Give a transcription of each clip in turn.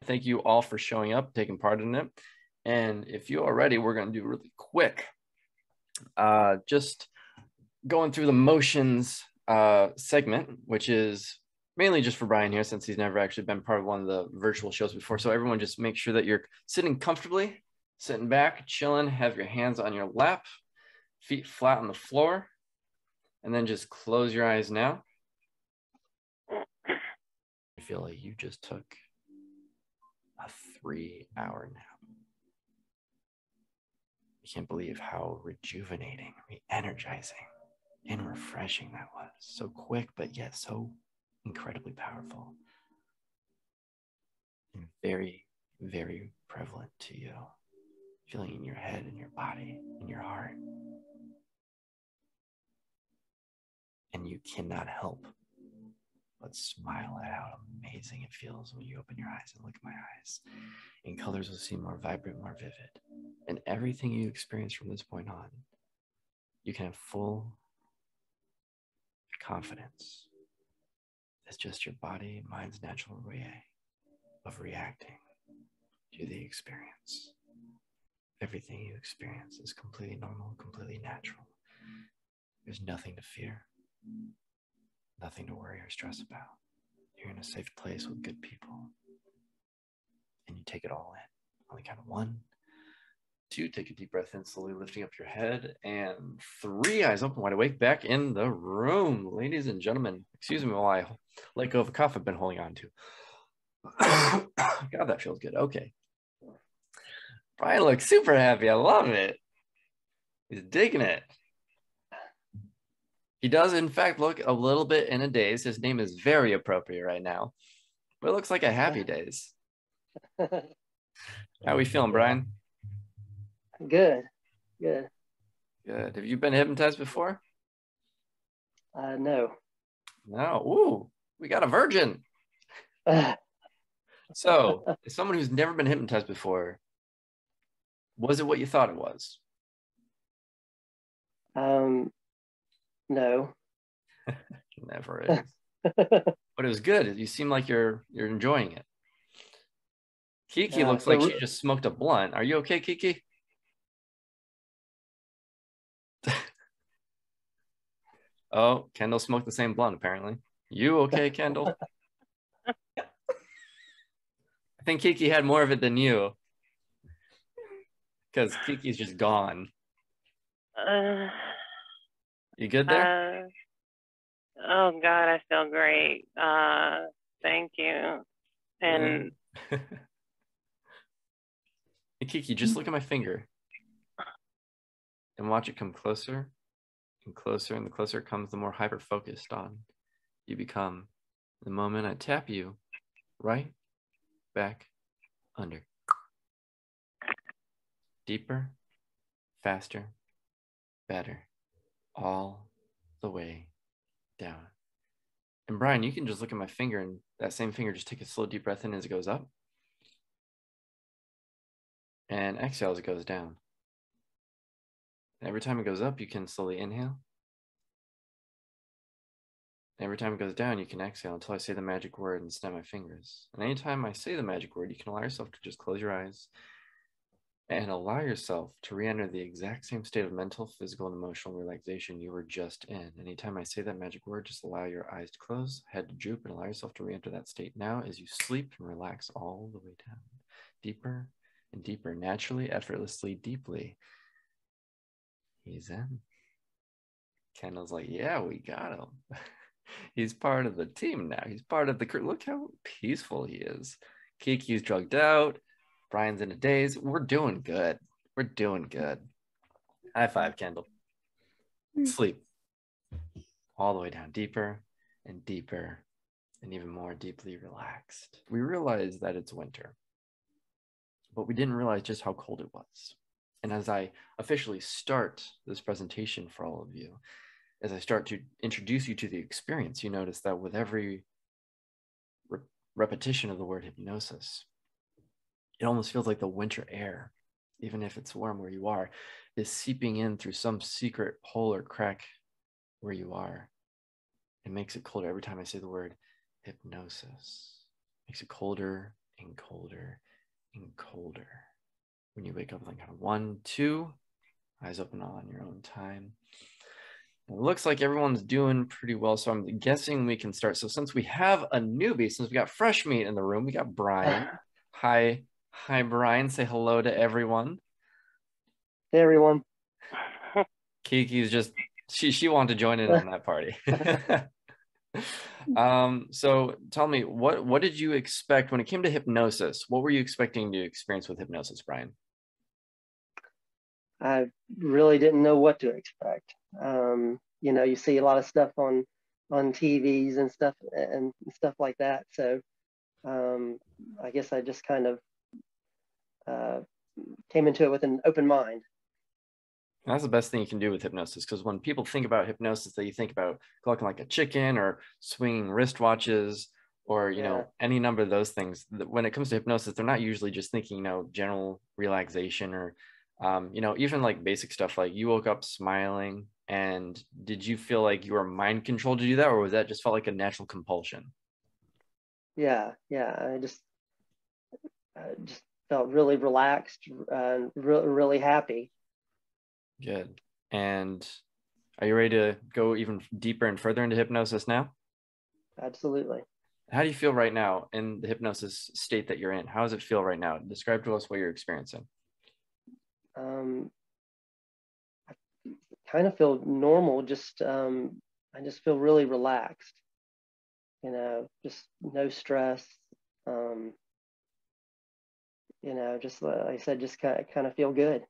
thank you all for showing up, taking part in it. And if you are ready, we're going to do really quick. Just going through the motions segment, which is mainly just for Brian here, since he's never actually been part of one of the virtual shows before. So everyone just make sure that you're sitting comfortably, sitting back, chilling, have your hands on your lap, feet flat on the floor, and then just close your eyes now. I feel like you just took a 3-hour nap. I can't believe how rejuvenating, re-energizing, and refreshing that was. So quick, but yet so incredibly powerful. And very, very prevalent to you. Feeling in your head, in your body, in your heart. And you cannot help but smile at how amazing it feels when you open your eyes and look at my eyes. And colors will seem more vibrant, more vivid. And everything you experience from this point on, you can have full confidence. It's just your body, mind's natural way of reacting to the experience. Everything you experience is completely normal, completely natural. There's nothing to fear, nothing to worry or stress about. You're in a safe place with good people. And you take it all in. On the count of 1, 2, take a deep breath in, slowly lifting up your head, and 3, eyes open, wide awake, back in the room. Ladies and gentlemen, excuse me while I let go of a cough I've been holding on to. God, that feels good. Okay. Brian looks super happy. I love it. He's digging it. He does, in fact, look a little bit in a daze. His name is very appropriate right now, but it looks like a happy daze. How are we feeling, Brian? Good. Good. Have you been hypnotized before? No. No. Ooh, we got a virgin. So, as someone who's never been hypnotized before, was it what you thought it was? No. Never is. But it was good. You seem like you're enjoying it. Kiki looks like she just smoked a blunt. Are you okay, Kiki? Oh, Kendall smoked the same blunt, apparently. You okay, Kendall? I think Kiki had more of it than you. Because Kiki's just gone. You good there? Oh, God, I feel great. Thank you. And Hey, Kiki, just look at my finger. And watch it come closer and closer. And the closer it comes, the more hyper-focused on you become. The moment I tap you, right, back, under. Deeper, faster, better, all the way down. And Brian, you can just look at my finger, and that same finger, just take a slow deep breath in as it goes up. And exhale as it goes down. And every time it goes up, you can slowly inhale. And every time it goes down, you can exhale until I say the magic word and snap my fingers. And anytime I say the magic word, you can allow yourself to just close your eyes and allow yourself to re-enter the exact same state of mental, physical, and emotional relaxation you were just in. Anytime I say that magic word, just allow your eyes to close, head to droop, and allow yourself to re-enter that state now as you sleep and relax all the way down. Deeper and deeper, naturally, effortlessly, deeply. He's in. Kendall's like, yeah, we got him. He's part of the team now. He's part of the crew. Look how peaceful he is. Kiki's drugged out. Brian's in a daze. We're doing good. We're doing good. High five, Kendall. Sleep. All the way down, deeper and deeper and even more deeply relaxed. We realize that it's winter, but we didn't realize just how cold it was. And as I officially start this presentation for all of you, as I start to introduce you to the experience, you notice that with every repetition of the word hypnosis, it almost feels like the winter air, even if it's warm where you are, is seeping in through some secret hole or crack where you are. It makes it colder every time I say the word hypnosis. It makes it colder and colder and colder. When you wake up, like 1, 2, eyes open all on your own time. It looks like everyone's doing pretty well, so I'm guessing we can start. So since we have a newbie, since we got fresh meat in the room, we got Brian. Hi, Brian. Say hello to everyone. Hey, everyone. Kiki's just she wanted to join in on that party. So tell me, what did you expect when it came to hypnosis? What were you expecting to experience with hypnosis, Brian? I really didn't know what to expect. You know, you see a lot of stuff on TVs and stuff like that. So I guess I just kind of came into it with an open mind. That's the best thing you can do with hypnosis, because when people think about hypnosis, they think about clucking like a chicken or swinging wristwatches or, you know, any number of those things. When it comes to hypnosis, they're not usually just thinking, you know, general relaxation or, you know, even like basic stuff like you woke up smiling. And did you feel like you were mind controlled to do that, or was that just felt like a natural compulsion? Yeah. I just felt really relaxed and really happy. Good. And are you ready to go even deeper and further into hypnosis now? Absolutely. How do you feel right now in the hypnosis state that you're in? How does it feel right now? Describe to us what you're experiencing. I kind of feel normal. I just feel really relaxed. You know, just no stress. You know, just like I said, just kind of feel good.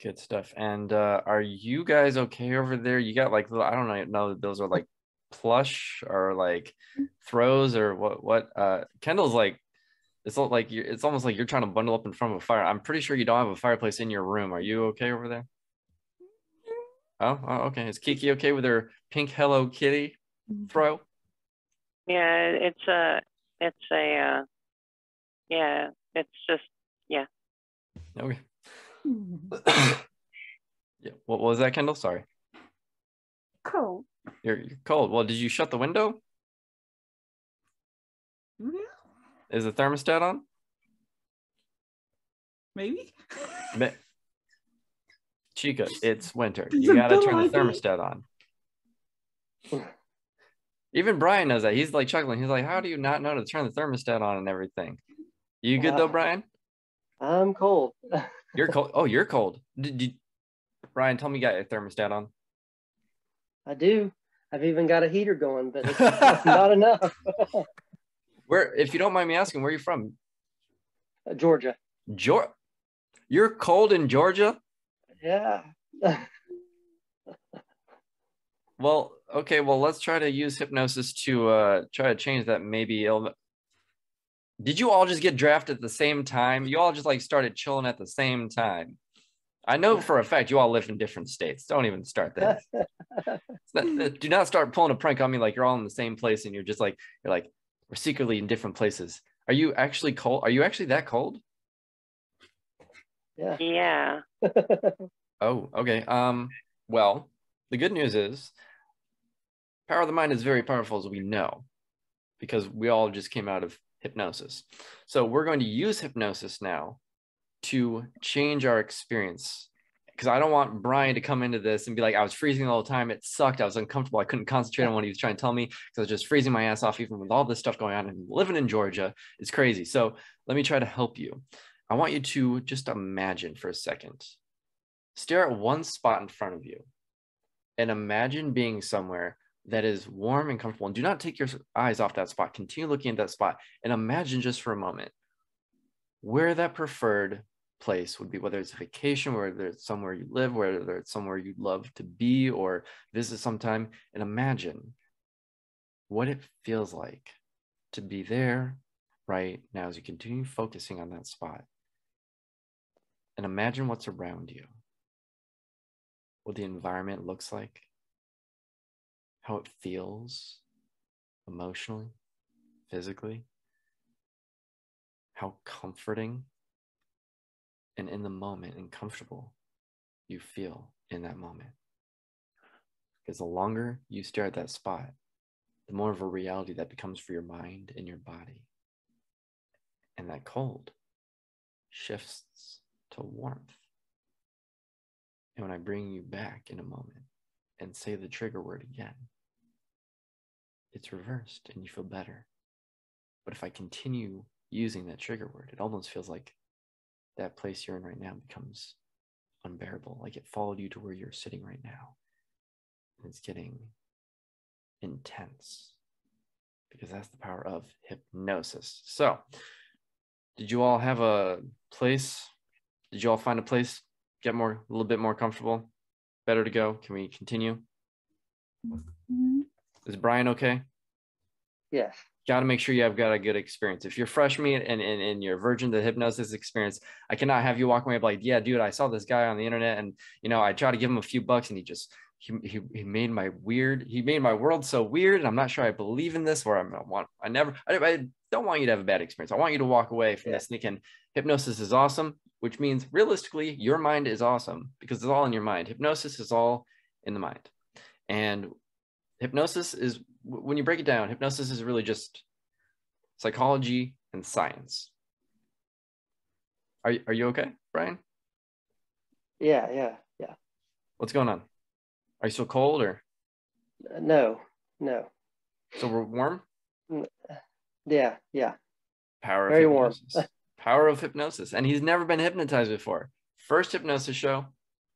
Good stuff. And are you guys okay over there? You got like little, I don't know if those are like plush or like throws or what Kendall's like, it's like it's almost like you're trying to bundle up in front of a fire. I'm pretty sure you don't have a fireplace in your room. Are you okay over there? Oh, okay. Is Kiki okay with her pink Hello Kitty throw? Yeah, it's just, yeah. Okay. Yeah. What was that, Kendall? Sorry. Cold. You're cold. Well, did you shut the window? Yeah. Is the thermostat on? Maybe. Chica, it's winter. You gotta turn the thermostat on. Even Brian knows that. He's like chuckling. He's like, how do you not know to turn the thermostat on and everything? You good though, Brian? I'm cold. You're cold. Oh, you're cold. Brian, tell me you got your thermostat on. I do. I've even got a heater going, but it's not enough. Where, if you don't mind me asking, where are you from? Georgia. You're cold in Georgia? Yeah. Well, okay. Well, let's try to use hypnosis to try to change that. Maybe did you all just get drafted at the same time? You all just like started chilling at the same time. I know for a fact you all live in different states. Don't even start that. Do not start pulling a prank on me like you're all in the same place and you're like, we're secretly in different places. Are you actually cold? Are you actually that cold? Yeah. Oh, okay. Well, the good news is power of the mind is very powerful, as we know, because we all just came out of hypnosis. So we're going to use hypnosis now to change our experience, because I don't want Brian to come into this and be like, I was freezing all the time. It sucked. I was uncomfortable. I couldn't concentrate on what he was trying to tell me because I was just freezing my ass off, even with all this stuff going on and living in Georgia. It's crazy. So let me try to help you. I want you to just imagine for a second, stare at one spot in front of you and imagine being somewhere that is warm and comfortable. And do not take your eyes off that spot. Continue looking at that spot and imagine just for a moment where that preferred place would be, whether it's a vacation, whether it's somewhere you live, whether it's somewhere you'd love to be or visit sometime, and imagine what it feels like to be there right now as you continue focusing on that spot. And imagine what's around you, what the environment looks like, how it feels emotionally, physically, how comforting and in the moment and comfortable you feel in that moment. Because the longer you stare at that spot, the more of a reality that becomes for your mind and your body. And that cold shifts to warmth. And when I bring you back in a moment and say the trigger word again, it's reversed and you feel better. But if I continue using that trigger word, it almost feels like that place you're in right now becomes unbearable. Like it followed you to where you're sitting right now. And it's getting intense because that's the power of hypnosis. So, did you all have a place? Did you all find a place? Get a little bit more comfortable? Better to go? Can we continue? Mm-hmm. Is Brian okay? Yes. Got to make sure you have got a good experience. If you're fresh meat and you're virgin to the hypnosis experience, I cannot have you walk away like, yeah, dude, I saw this guy on the internet and, you know, I tried to give him a few bucks and he made my world so weird. And I'm not sure I believe in this, or I don't want you to have a bad experience. I want you to walk away from this thinking hypnosis is awesome, which means realistically, your mind is awesome because it's all in your mind. Hypnosis is all in the mind. And hypnosis is, when you break it down, hypnosis is really just psychology and science. Are you okay, Brian? Yeah. What's going on? Are you still cold or? No. So we're warm? Yeah. Power of Very hypnosis. warm. Power of hypnosis. And he's never been hypnotized before. First hypnosis show,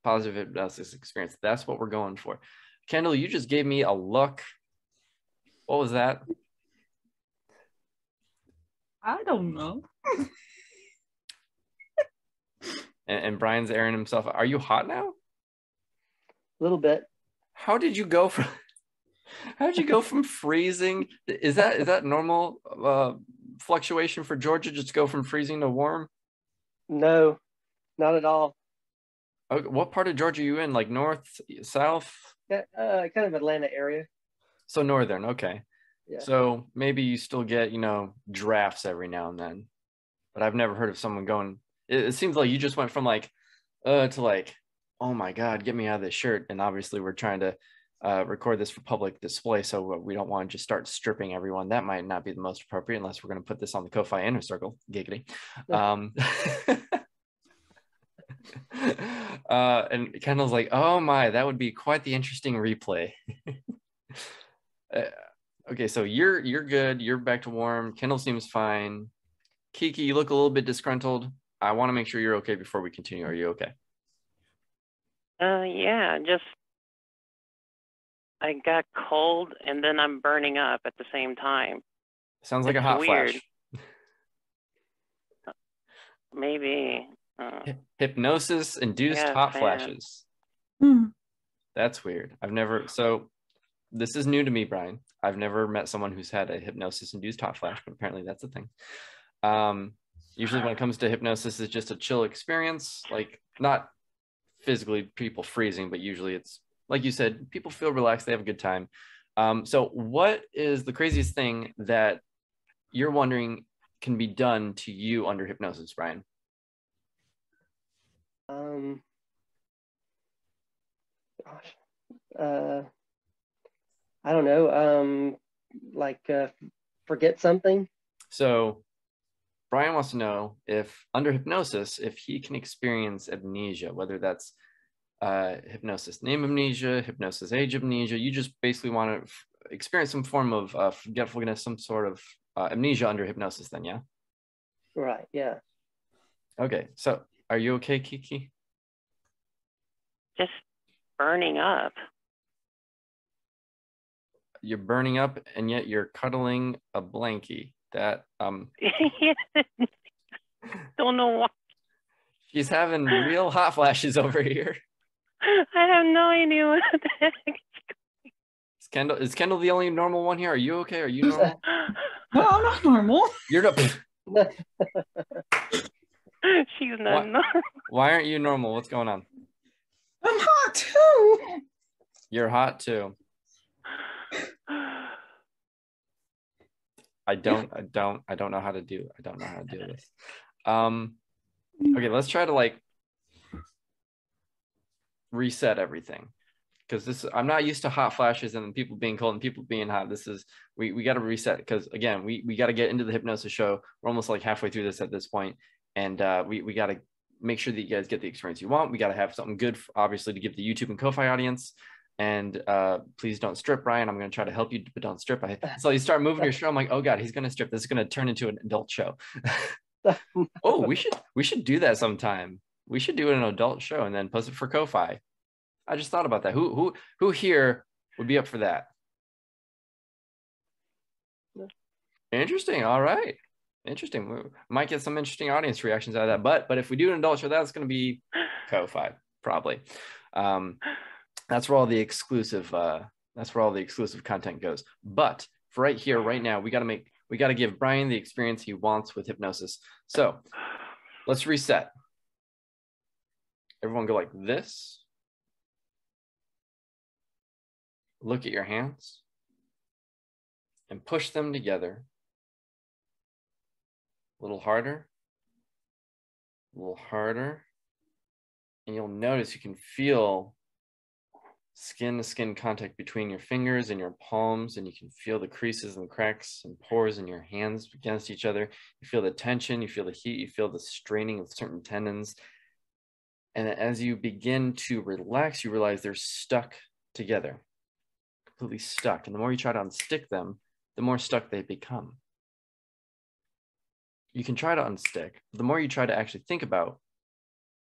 positive hypnosis experience. That's what we're going for. Kendall, you just gave me a look. What was that? I don't know. And Brian's airing himself. Are you hot now? A little bit. How did you go from freezing? Is that normal fluctuation for Georgia? Just go from freezing to warm? No, not at all. Okay, what part of Georgia are you in? Like north, south? Kind of Atlanta area. So northern, okay. Yeah. So maybe you still get, drafts every now and then. But I've never heard of someone going, it seems like you just went from to like, oh my God, get me out of this shirt. And obviously we're trying to record this for public display. So we don't want to just start stripping everyone. That might not be the most appropriate unless we're going to put this on the Ko-Fi Inner Circle. Giggity. And Kendall's like, oh my, that would be quite the interesting replay. Okay, so you're good. You're back to warm. Kendall seems fine. Kiki, you look a little bit disgruntled. I want to make sure you're okay before we continue. Are you okay? Yeah, just I got cold and then I'm burning up at the same time. Sounds like a hot flash. Maybe. Hypnosis induced hot flashes. That's weird. So this is new to me, Brian. I've never met someone who's had a hypnosis induced hot flash, but apparently that's a thing. Usually when it comes to hypnosis, it's just a chill experience, like not physically people freezing, but usually it's like you said, people feel relaxed, they have a good time. So what is the craziest thing that you're wondering can be done to you under hypnosis, Brian? I don't know. Forget something. So Brian wants to know if under hypnosis, if he can experience amnesia, whether that's hypnosis name amnesia, hypnosis age amnesia. You just basically want to experience some form of forgetfulness, some sort of amnesia under hypnosis then, yeah? Right, yeah. Okay, so are you okay, Kiki? Just burning up. You're burning up and yet you're cuddling a blankie. That don't know why. She's having real hot flashes over here. I have no idea what the heck. Is Kendall the only normal one here? Are you okay? Are you normal? No, I'm not normal. You're not. She's not normal. Why aren't you normal? What's going on? I'm hot too. You're hot too. I don't know how to do this. Okay, let's try to reset everything. because this, I'm not used to hot flashes and people being cold and people being hot. This is, we got to reset, because again, we got to get into the hypnosis show. We're almost like halfway through this at this point, and we got to make sure that you guys get the experience you want. We got to have something good, obviously, to give the YouTube and Ko-Fi audience. And please don't strip, Brian. I'm going to try to help you, but don't strip. So you start moving your show. I'm like, oh God, he's going to strip. This is going to turn into an adult show. Oh, we should do that sometime. We should do an adult show and then post it for Ko-Fi. I just thought about that. Who here would be up for that? Interesting. All right. Interesting. We might get some interesting audience reactions out of that. But if we do an adult show, that's going to be Ko-Fi, probably. That's where all the exclusive content goes. But for right here, right now, we got to give Brian the experience he wants with hypnosis. So let's reset. Everyone go like this. Look at your hands and push them together. A little harder, a little harder. And you'll notice you can feel skin to skin contact between your fingers and your palms, and you can feel the creases and cracks and pores in your hands against each other. You feel the tension, you feel the heat, you feel the straining of certain tendons. And as you begin to relax, you realize they're stuck together, completely stuck. And the more you try to unstick them, the more stuck they become. You can try to unstick, but the more you try to actually think about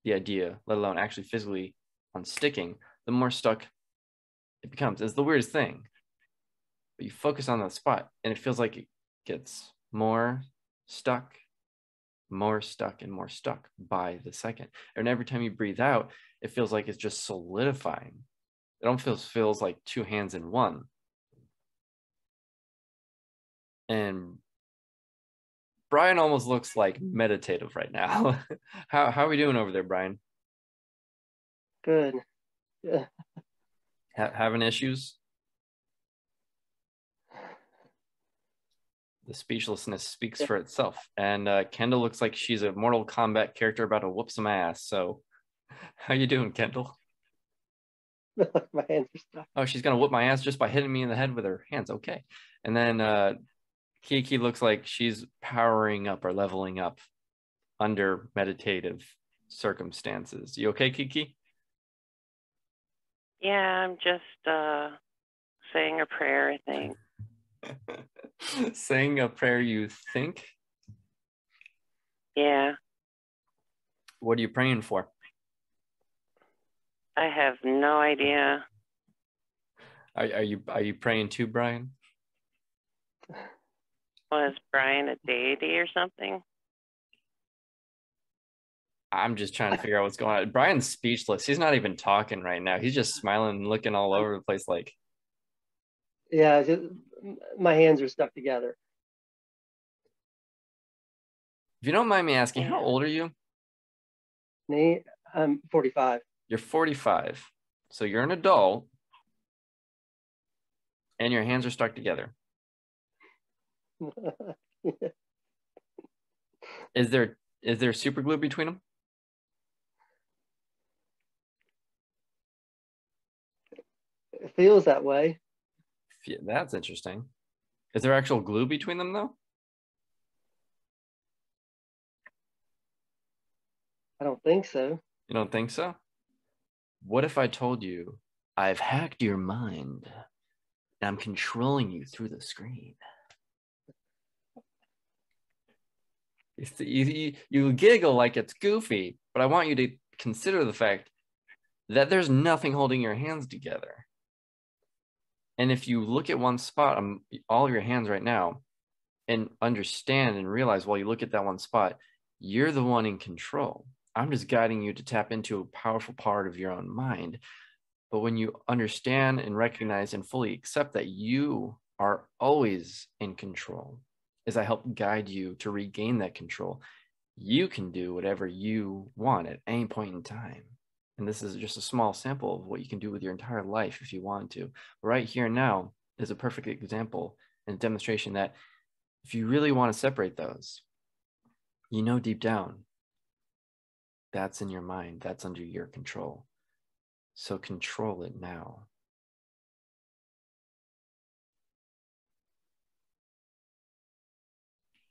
the idea, let alone actually physically unsticking, the more stuck it becomes. It's the weirdest thing. But you focus on that spot and it feels like it gets more stuck, and more stuck by the second. And every time you breathe out, it feels like it's just solidifying. It almost feels like two hands in one. And Brian almost looks like meditative right now. How are we doing over there, Brian? Good. Yeah. Having issues? The speechlessness speaks for itself. And Kendall looks like she's a Mortal Kombat character about to whoop some ass. So how you doing, Kendall? My hands are stuck. Oh, she's gonna whoop my ass just by hitting me in the head with her hands. Okay. And then Kiki looks like she's powering up or leveling up under meditative circumstances. You okay, Kiki? Yeah, I'm just saying a prayer, I think. Saying a prayer, you think? Yeah. What are you praying for? I have no idea. Are you praying to Brian? Was Brian a deity or something? I'm just trying to figure out what's going on. Brian's speechless. He's not even talking right now. He's just smiling and looking all over the place like. Yeah, my hands are stuck together. If you don't mind me asking, how Yeah. old are you? Me, I'm 45. You're 45. So you're an adult and your hands are stuck together. Is there super glue between them? It feels that way. That's interesting. Is there actual glue between them though? I don't think so. You don't think so? What if I told you I've hacked your mind and I'm controlling you through the screen? You giggle like it's goofy, but I want you to consider the fact that there's nothing holding your hands together. And if you look at one spot on all of your hands right now and understand and realize while you look at that one spot, you're the one in control. I'm just guiding you to tap into a powerful part of your own mind. But when you understand and recognize and fully accept that you are always in control, as I help guide you to regain that control, you can do whatever you want at any point in time. And this is just a small sample of what you can do with your entire life if you want to. Right here and now is a perfect example and demonstration that if you really want to separate those, you know deep down, that's in your mind, that's under your control. So control it now.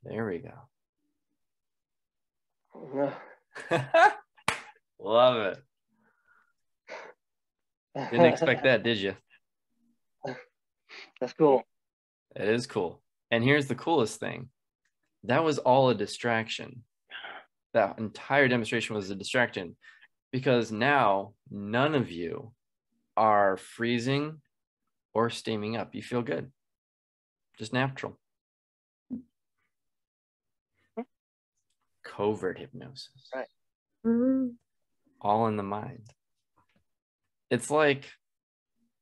There we go. Uh, Love it. Didn't expect that, did you? That's cool. It is cool. And here's the coolest thing. That was all a distraction. That entire demonstration was a distraction because now none of you are freezing or steaming up. You feel good. Just natural. Covert hypnosis. Right. All in the mind. It's like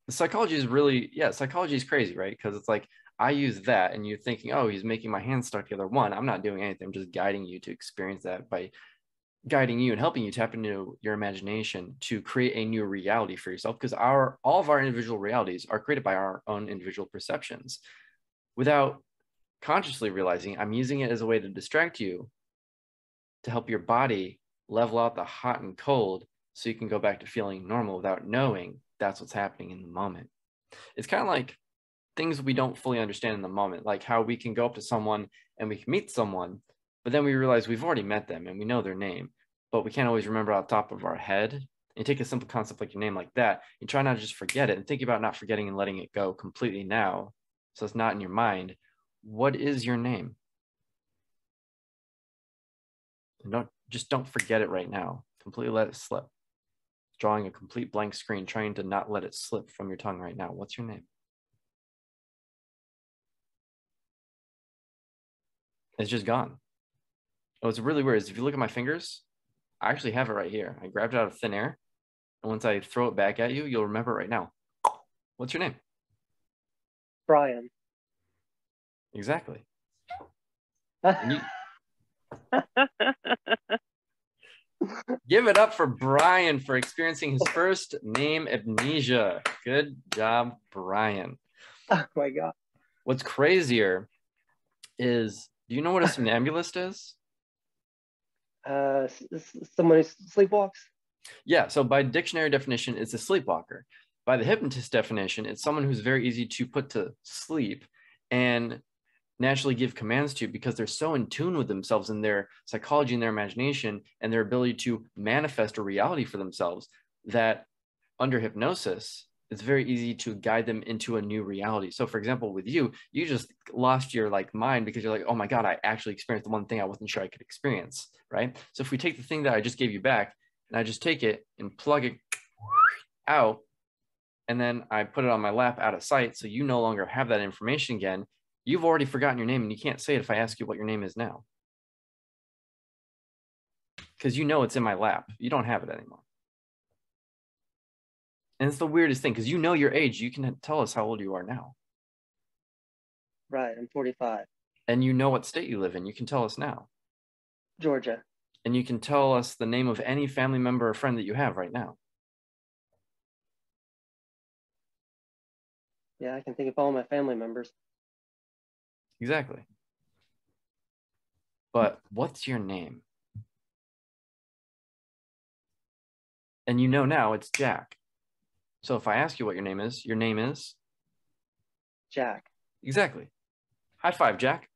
psychology is really, psychology is crazy, right? Because it's like I use that and you're thinking, oh, he's making my hands stuck together. One, I'm not doing anything. I'm just guiding you to experience that by guiding you and helping you tap into your imagination to create a new reality for yourself, because all of our individual realities are created by our own individual perceptions. Without consciously realizing, I'm using it as a way to distract you, to help your body level out the hot and cold so you can go back to feeling normal without knowing that's what's happening in the moment. It's kind of like things we don't fully understand in the moment, like how we can go up to someone and we can meet someone, but then we realize we've already met them and we know their name, but we can't always remember off the top of our head. And you take a simple concept like your name like that, you try not to just forget it and think about not forgetting and letting it go completely now, so it's not in your mind. What is your name? And don't forget it right now. Completely let it slip. Drawing a complete blank screen, trying to not let it slip from your tongue right now. What's your name? It's just gone. Oh, it's really weird. If you look at my fingers, I actually have it right here. I grabbed it out of thin air. And once I throw it back at you, you'll remember it right now. What's your name? Brian. Exactly. Give it up for Brian for experiencing his first name amnesia. Good job, Brian. Oh my God. What's crazier is, do you know what a somnambulist is? Someone who sleepwalks? Yeah, so by dictionary definition, it's a sleepwalker. By the hypnotist definition, it's someone who's very easy to put to sleep and naturally give commands to, because they're so in tune with themselves and their psychology and their imagination and their ability to manifest a reality for themselves, that under hypnosis, it's very easy to guide them into a new reality. So for example, with you just lost your mind because you're like, oh my God, I actually experienced the one thing I wasn't sure I could experience, right? So if we take the thing that I just gave you back and I just take it and plug it out, and then I put it on my lap out of sight, so you no longer have that information again, you've already forgotten your name and you can't say it if I ask you what your name is now. Because you know it's in my lap. You don't have it anymore. And it's the weirdest thing, because you know your age. You can tell us how old you are now. Right, I'm 45. And you know what state you live in. You can tell us now. Georgia. And you can tell us the name of any family member or friend that you have right now. Yeah, I can think of all my family members. Exactly. But what's your name? And you know now it's Jack. So if I ask you what your name is Jack. Exactly. High five, Jack.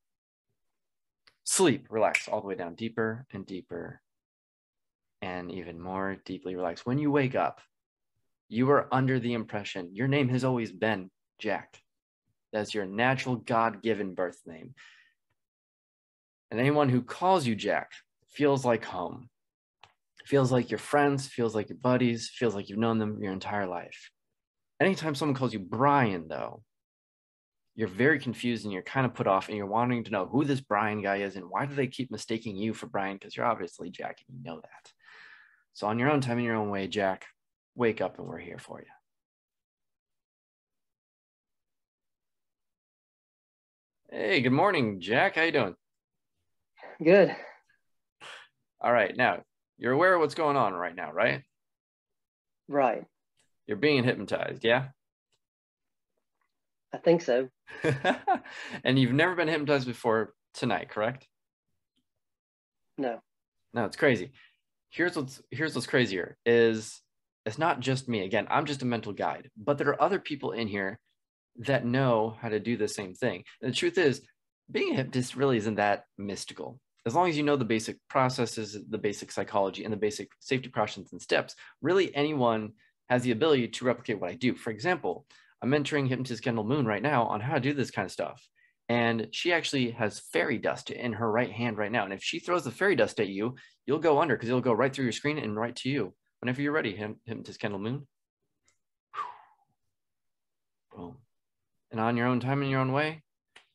Sleep, relax all the way down, deeper and deeper, and even more deeply relax. When you wake up, you are under the impression your name has always been Jack. That's your natural God-given birth name. And anyone who calls you Jack feels like home. Feels like your friends, feels like your buddies, feels like you've known them your entire life. Anytime someone calls you Brian, though, you're very confused and you're kind of put off and you're wanting to know who this Brian guy is and why do they keep mistaking you for Brian, because you're obviously Jack and you know that. So on your own time, in your own way, Jack, wake up and we're here for you. Hey, good morning, Jack. How you doing? Good. All right, now, you're aware of what's going on right now, right? Right. You're being hypnotized, yeah? I think so. And you've never been hypnotized before tonight, correct? No. No, it's crazy. Here's what's crazier is it's not just me. Again, I'm just a mental guide, but there are other people in here that know how to do the same thing. And the truth is, being a hypnotist really isn't that mystical. As long as you know the basic processes, the basic psychology, and the basic safety precautions and steps, really anyone has the ability to replicate what I do. For example, I'm mentoring hypnotist Kendall Moon right now on how to do this kind of stuff. And she actually has fairy dust in her right hand right now. And if she throws the fairy dust at you, you'll go under because it'll go right through your screen and right to you. Whenever you're ready, hypnotist Kendall Moon. Boom. And on your own time, in your own way,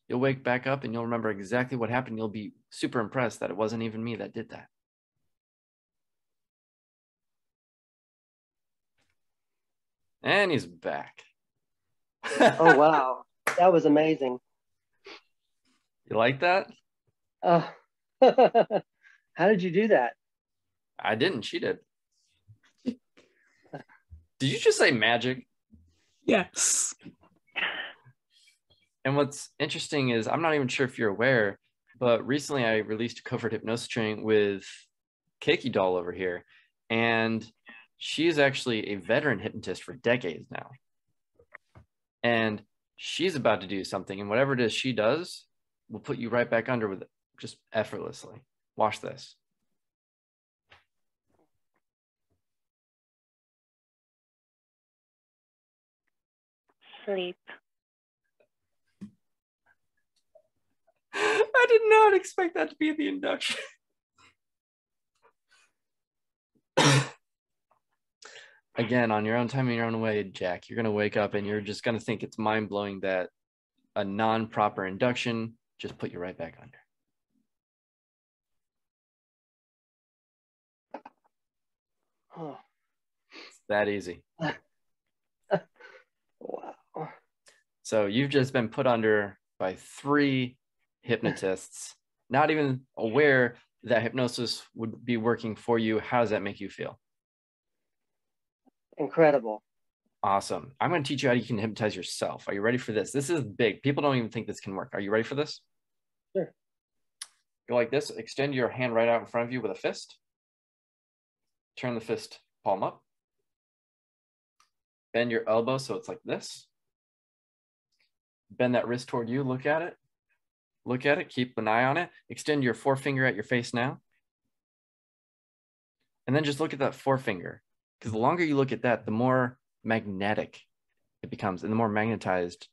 you'll wake back up and you'll remember exactly what happened. You'll be super impressed that it wasn't even me that did that. And he's back. Oh, wow. That was amazing. You like that? How did you do that? I didn't. She did. Did you just say magic? Yes. And what's interesting is, I'm not even sure if you're aware, but recently I released a covert hypnosis training with Keiki Doll over here. And she's actually a veteran hypnotist for decades now. And she's about to do something. And whatever it is she does will put you right back under with it, just effortlessly. Watch this. Sleep. I did not expect that to be the induction. Again, on your own time, in your own way, Jack, you're going to wake up and you're just going to think it's mind-blowing that a non-proper induction just put you right back under. Oh. It's that easy. Wow. So you've just been put under by 3 hypnotists, not even aware that hypnosis would be working for you. How does that make you feel? Incredible. Awesome. I'm going to teach you how you can hypnotize yourself. Are you ready for this? This is big. People don't even think this can work. Are you ready for this? Sure. Go like this. Extend your hand right out in front of you with a fist. Turn the fist palm up. Bend your elbow so it's like this. Bend that wrist toward you. Look at it. Look at it. Keep an eye on it. Extend your forefinger at your face now. And then just look at that forefinger. Because the longer you look at that, the more magnetic it becomes, and the more magnetized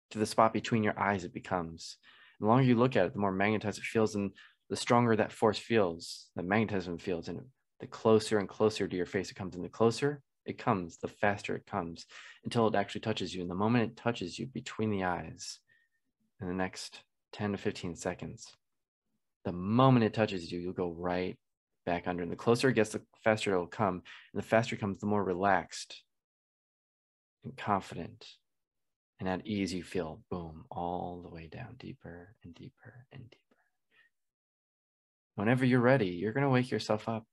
to the spot between your eyes it becomes. And the longer you look at it, the more magnetized it feels, and the stronger that force feels, that magnetism feels, and the closer and closer to your face it comes. And the closer it comes, the faster it comes, until it actually touches you. And the moment it touches you between the eyes, in the next 10 to 15 seconds, the moment it touches you, you'll go right back under. And the closer it gets, the faster it'll come. And the faster it comes, the more relaxed and confident and at ease you feel. Boom, all the way down, deeper and deeper and deeper. Whenever you're ready, you're going to wake yourself up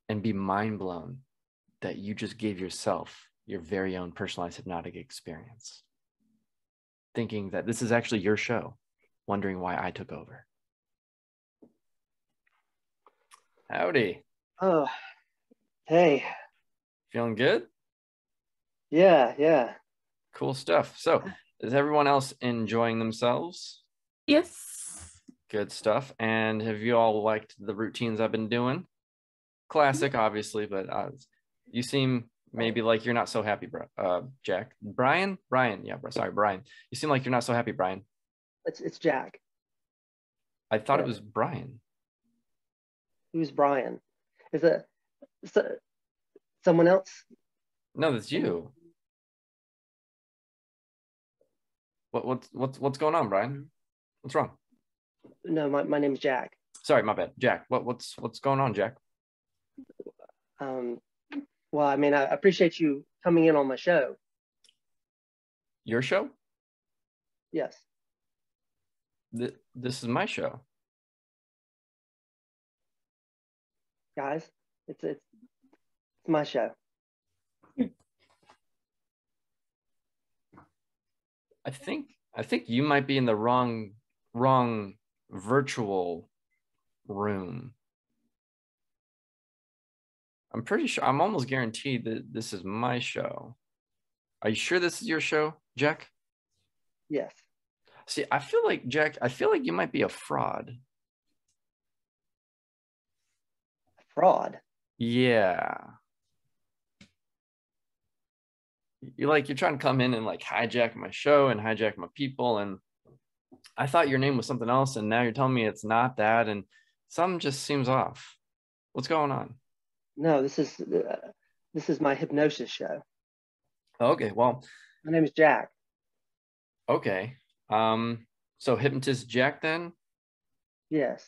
and be mind blown that you just gave yourself your very own personalized hypnotic experience, thinking that this is actually your show, wondering why I took over. Howdy. Oh, hey. Feeling good? Yeah. Cool stuff. So, is everyone else enjoying themselves? Yes. Good stuff. And have you all liked the routines I've been doing? Classic, obviously, but you seem maybe like you're not so happy, Jack. Brian? Yeah, sorry, Brian. You seem like you're not so happy, Brian. It's Jack. I thought it was Brian. Who's Brian? Is it someone else? No, that's you. What's going on, Brian? What's wrong? No, my name's Jack. Sorry, my bad. Jack, what's going on, Jack? Well, I mean, I appreciate you coming in on my show. Your show? Yes. This is my show. Guys, it's my show. I think you might be in the wrong virtual room. I'm pretty sure, I'm almost guaranteed that this is my show. Are you sure this is your show, Jack? Yes. See, I feel like, Jack, I feel like you might be a fraud. Fraud. Yeah. You're trying to come in and like hijack my show and hijack my people. And I thought your name was something else. And now you're telling me it's not that. And something just seems off. What's going on? No, this is my hypnosis show. Okay, well, My name is Jack. okay. So Hypnotist Jack then? Yes.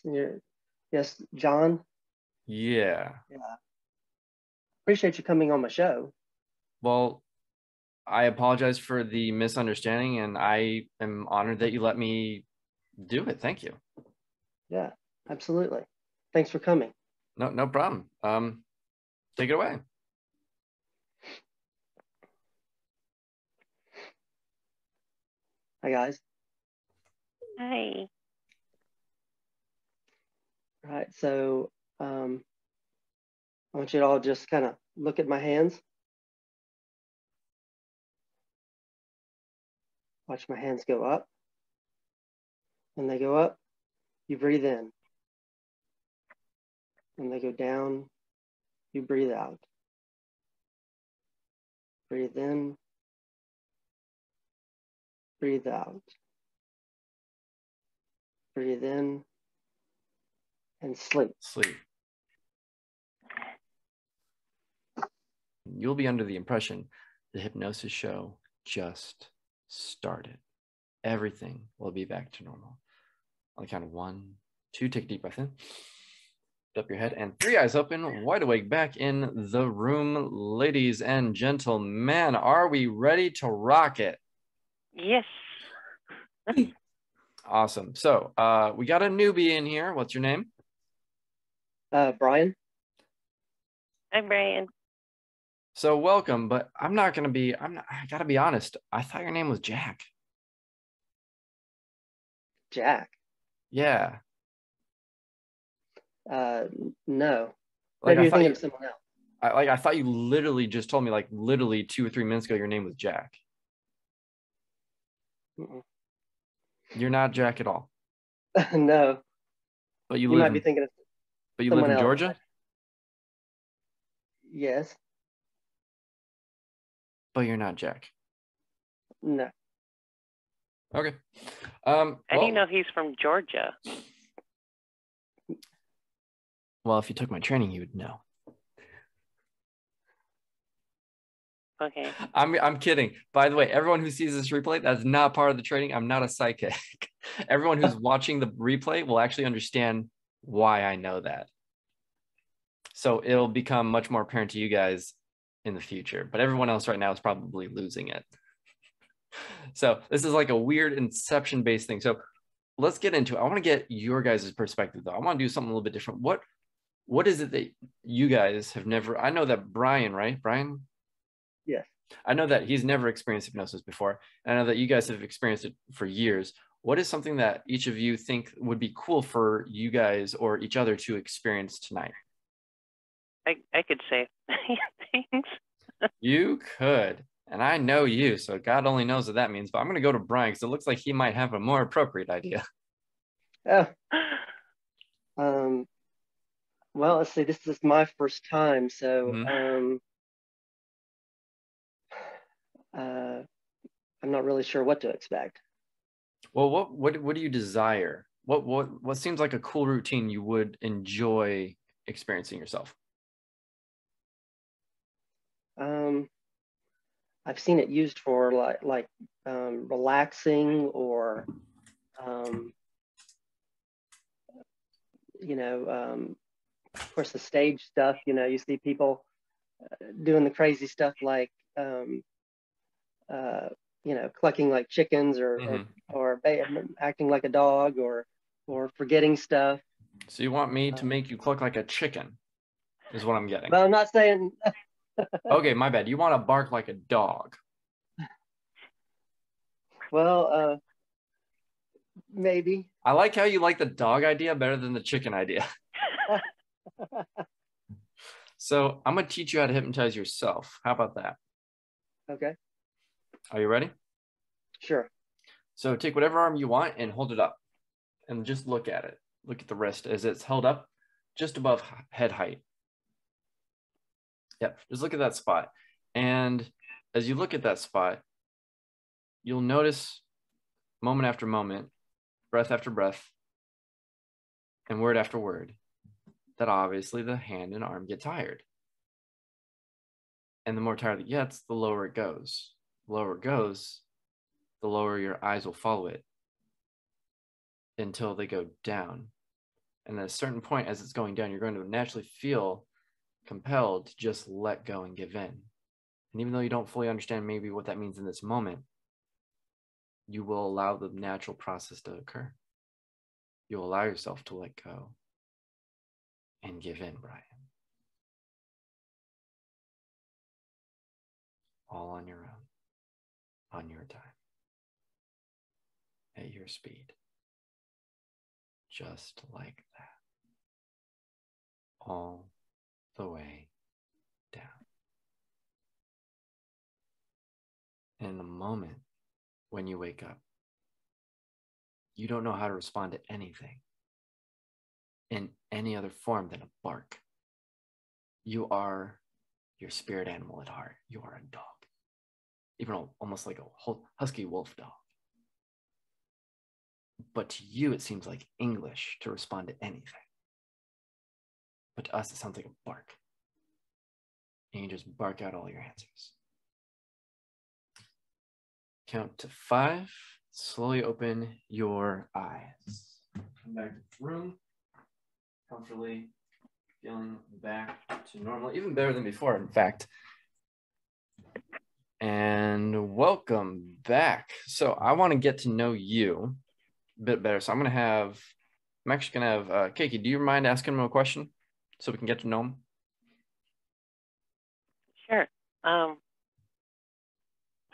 Yes, John. Yeah. Yeah. Appreciate you coming on my show. Well, I apologize for the misunderstanding, and I am honored that you let me do it. Thank you. Yeah, absolutely. Thanks for coming. No problem. Take it away. Hi, guys. Hi. All right, so I want you to all just kind of look at my hands. Watch my hands go up. When they go up, you breathe in. When they go down, you breathe out. Breathe in. Breathe out. Breathe in and sleep. Sleep. You'll be under the impression the hypnosis show just started. Everything will be back to normal. On the count of 1, 2, take a deep breath in. Up your head, and 3 eyes open, wide awake, back in the room. Ladies and gentlemen, are we ready to rock it? Yes. Awesome. So we got a newbie in here. What's your name? Brian. Hi, Brian. So welcome, but I gotta be honest. I thought your name was Jack. Jack. Yeah. No. Like, Maybe you're thinking of someone else. I thought you literally just told me, like, literally 2 or 3 minutes ago, your name was Jack. Mm-mm. You're not Jack at all. No. But You live might in, be thinking of but you live someone in else. Georgia? Yes. But you're not Jack. No. Okay. How do you know he's from Georgia? Well, if you took my training, you would know. Okay. I'm kidding. By the way, everyone who sees this replay, that's not part of the training. I'm not a psychic. Everyone who's watching the replay will actually understand why I know that. So it'll become much more apparent to you guys in the future. But everyone else right now is probably losing it. So this is like a weird inception-based thing. So let's get into it. I want to get your guys' perspective, though. I want to do something a little bit different. What is it that you guys have never... I know that Brian, right? Brian? Yes. I know that he's never experienced hypnosis before. And I know that you guys have experienced it for years. What is something that each of you think would be cool for you guys or each other to experience tonight? I could say things. You could. And I know you, so God only knows what that means. But I'm going to go to Brian because it looks like he might have a more appropriate idea. Oh. Well, let's see. This is my first time, so I'm not really sure what to expect. Well, what do you desire? What seems like a cool routine you would enjoy experiencing yourself? I've seen it used for like relaxing or of course the stage stuff. You see people doing the crazy stuff like clucking like chickens or acting like a dog or forgetting stuff. So you want me to make you cluck like a chicken, is what I'm getting. But I'm not saying. Okay, my bad. You want to bark like a dog. Well, maybe. I like how you like the dog idea better than the chicken idea. So I'm going to teach you how to hypnotize yourself. How about that? Okay. Are you ready? Sure. So take whatever arm you want and hold it up and just look at it. Look at the wrist as it's held up just above head height. Yep, just look at that spot. And as you look at that spot, you'll notice moment after moment, breath after breath, and word after word, that obviously the hand and arm get tired. And the more tired it gets, the lower it goes. The lower it goes, the lower your eyes will follow it until they go down. And at a certain point, as it's going down, you're going to naturally feel compelled to just let go and give in. And even though you don't fully understand maybe what that means in this moment, you will allow the natural process to occur. You'll allow yourself to let go and give in, Brian. All on your own, on your time, at your speed, just like that, all the way down. And in the moment when you wake up, you don't know how to respond to anything in any other form than a bark. You are your spirit animal at heart. You are a dog, even almost like a whole husky wolf dog. But to you, it seems like English to respond to anything. But to us, it sounds like a bark. And you just bark out all your answers. Count to 5. Slowly open your eyes. Come back to the room. Comfortably feeling back to normal. Even better than before, in fact. And welcome back. So I want to get to know you a bit better. So I'm actually going to have Keiki, do you mind asking him a question so we can get to know him? Sure.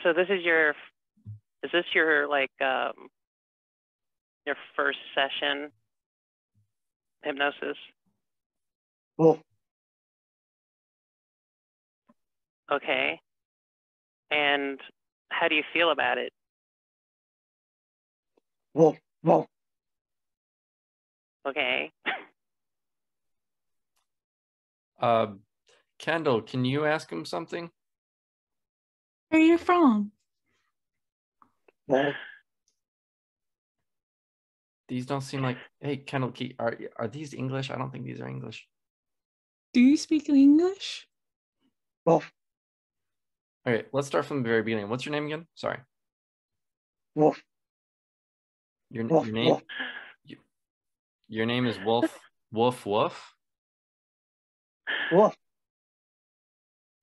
So is this your your first session hypnosis? Wolf, Okay. And how do you feel about it? wolf, wolf. Okay. Kendall, can you ask him something? Where are you from? Wolf. These don't seem like, hey, Kendall, are these English? I don't think these are English. Do you speak English? Wolf, Okay, let's start from the very beginning. What's your name again? Sorry. wolf, Your wolf, name? wolf. Your name is Wolf. Wolf. Wolf.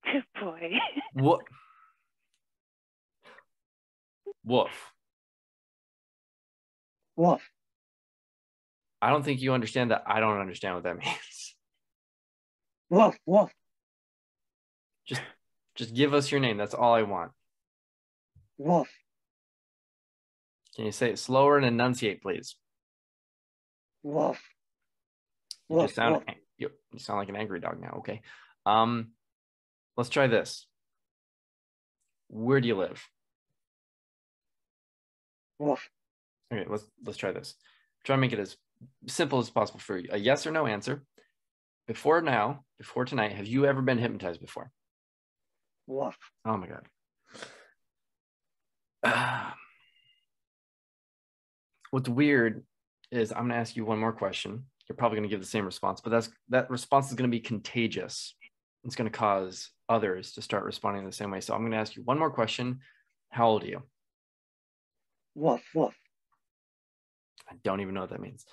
Good boy. What? Wolf. Wolf. I don't think you understand that. I don't understand what that means. Wolf. Wolf. Just give us your name. That's all I want. Wolf. Can you say it slower and enunciate, please? Wolf. You Wolf. just sound Wolf. you sound like an angry dog now. Okay. Let's try this. Where do you live? Wolf. Okay, let's try this. Try to make it as simple as possible for you. A yes or no answer. Before tonight, have you ever been hypnotized before? Wolf. Oh my God. What's weird is I'm going to ask you one more question. You're probably going to give the same response, but that response is going to be contagious. It's going to cause others to start responding the same way. So I'm going to ask you one more question. How old are you? Wolf. Wolf. I don't even know what that means.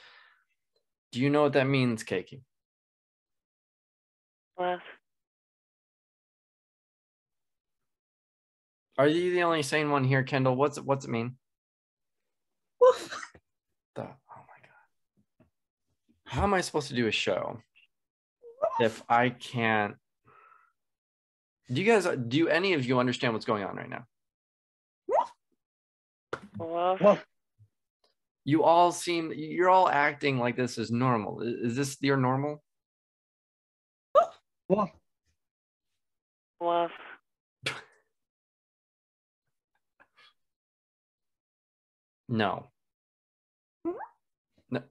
Do you know what that means, Keiki? Well, Are you the only sane one here, Kendall? What's it mean? Woof. Oh my God. How am I supposed to do a show if I can't? Do any of you understand what's going on right now? well, Wolf. You're all acting like this is normal. Is this your normal? Wolf. well. No. No.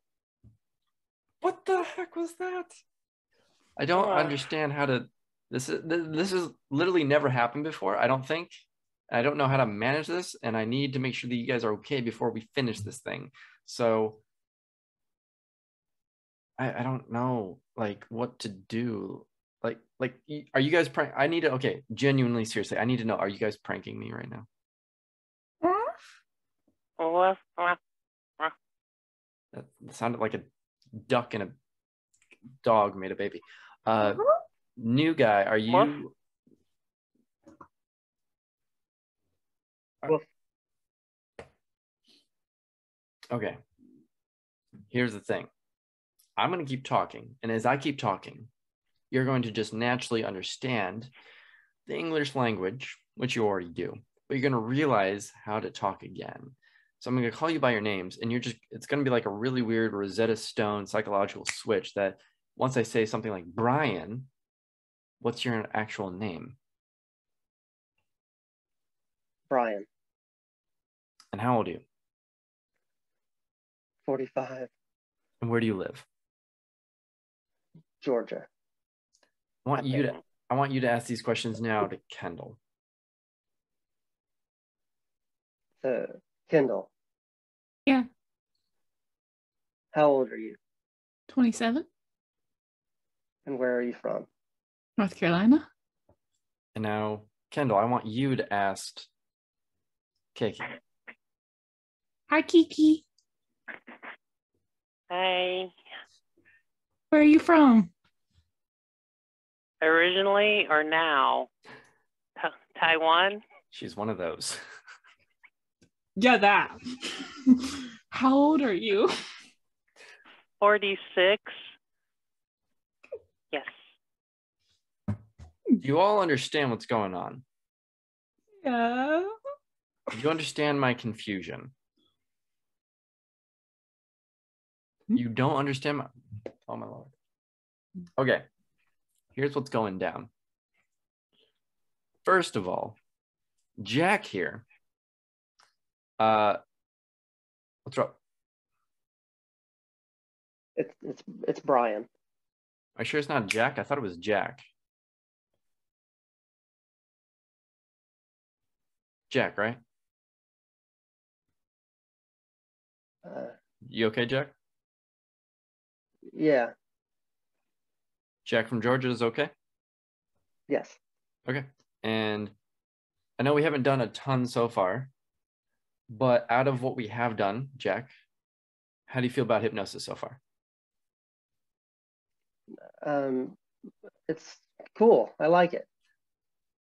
What the heck was that? I don't understand how to. This is literally never happened before. I don't think. I don't know how to manage this, and I need to make sure that you guys are okay before we finish this thing. So I don't know like what to do. Like are you guys prank? I need to. Okay, genuinely, seriously, I need to know. Are you guys pranking me right now? That sounded like a duck and a dog made a baby. New guy, are you? Okay. Here's the thing. I'm going to keep talking, and as I keep talking, you're going to just naturally understand the English language, which you already do, but you're going to realize how to talk again. So I'm going to call you by your names, and it's going to be like a really weird Rosetta Stone psychological switch that once I say something like Brian, what's your actual name? Brian. And how old are you? 45. And where do you live? Georgia. I want you to ask these questions now to Kendall. Kendall. Yeah. How old are you? 27. And where are you from? North Carolina. And now, Kendall, I want you to ask Kiki. Hi, Kiki. Hi. Where are you from? Originally or now? Taiwan? She's one of those. Yeah, that. How old are you? 46. Yes. Do you all understand what's going on? Yeah. Do you understand my confusion? You don't understand my... Oh, my Lord. Okay. Here's what's going down. First of all, Jack here. What's up? It's Brian. Are you sure it's not Jack? I thought it was Jack. Jack, right? You okay, Jack? Yeah. Jack from Georgia is okay? Yes. Okay. And I know we haven't done a ton so far, but out of what we have done, Jack, how do you feel about hypnosis so far? It's cool. I like it.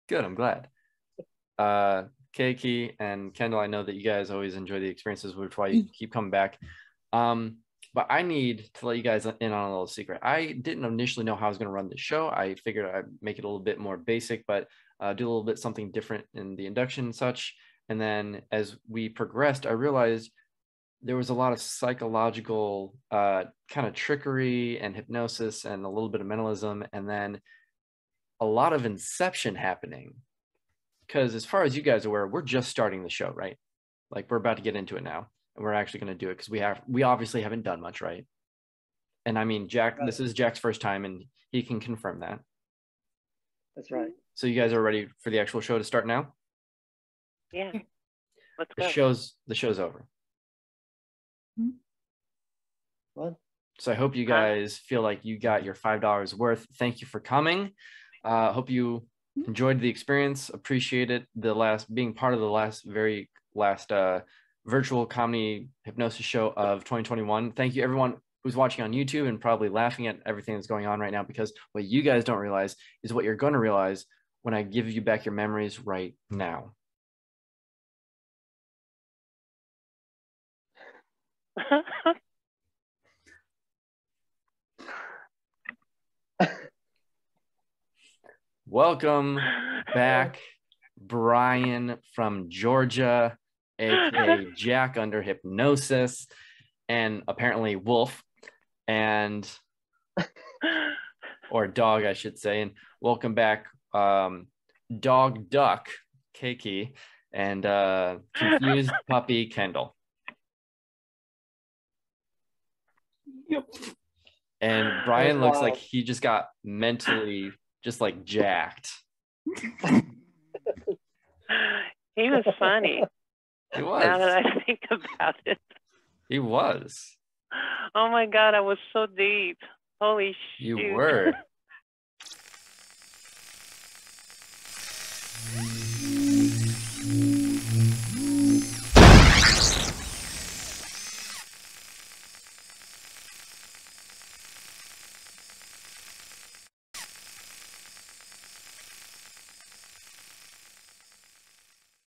Good. I'm glad. Keiki and Kendall, I know that you guys always enjoy the experiences, which is why you keep coming back. But I need to let you guys in on a little secret. I didn't initially know how I was going to run the show. I figured I'd make it a little bit more basic, but do a little bit something different in the induction and such. And then as we progressed, I realized there was a lot of psychological kind of trickery and hypnosis and a little bit of mentalism, and then a lot of inception happening. Because as far as you guys are aware, we're just starting the show, right? Like we're about to get into it now, and we're actually going to do it because we obviously haven't done much, right? And I mean, Jack, Right. This is Jack's first time, and he can confirm that. That's right. So you guys are ready for the actual show to start now? Yeah. Let's The go. show's over. What? So I hope you guys feel like you got your $5 worth. Thank you for coming. Hope you enjoyed the experience. Appreciate it. Being part of the very last virtual comedy hypnosis show of 2021. Thank you everyone who's watching on YouTube and probably laughing at everything that's going on right now, because what you guys don't realize is what you're going to realize when I give you back your memories right now. Welcome back, Brian from Georgia, aka Jack under hypnosis, and apparently Wolf, and or dog, I should say. And welcome back, Dog Duck, Keiki, and confused puppy Kendall. And Brian looks like wild. he just got mentally just like jacked. He was funny. He was. Now that I think about it. He was. Oh my God, I was so deep. Holy shoot. You were.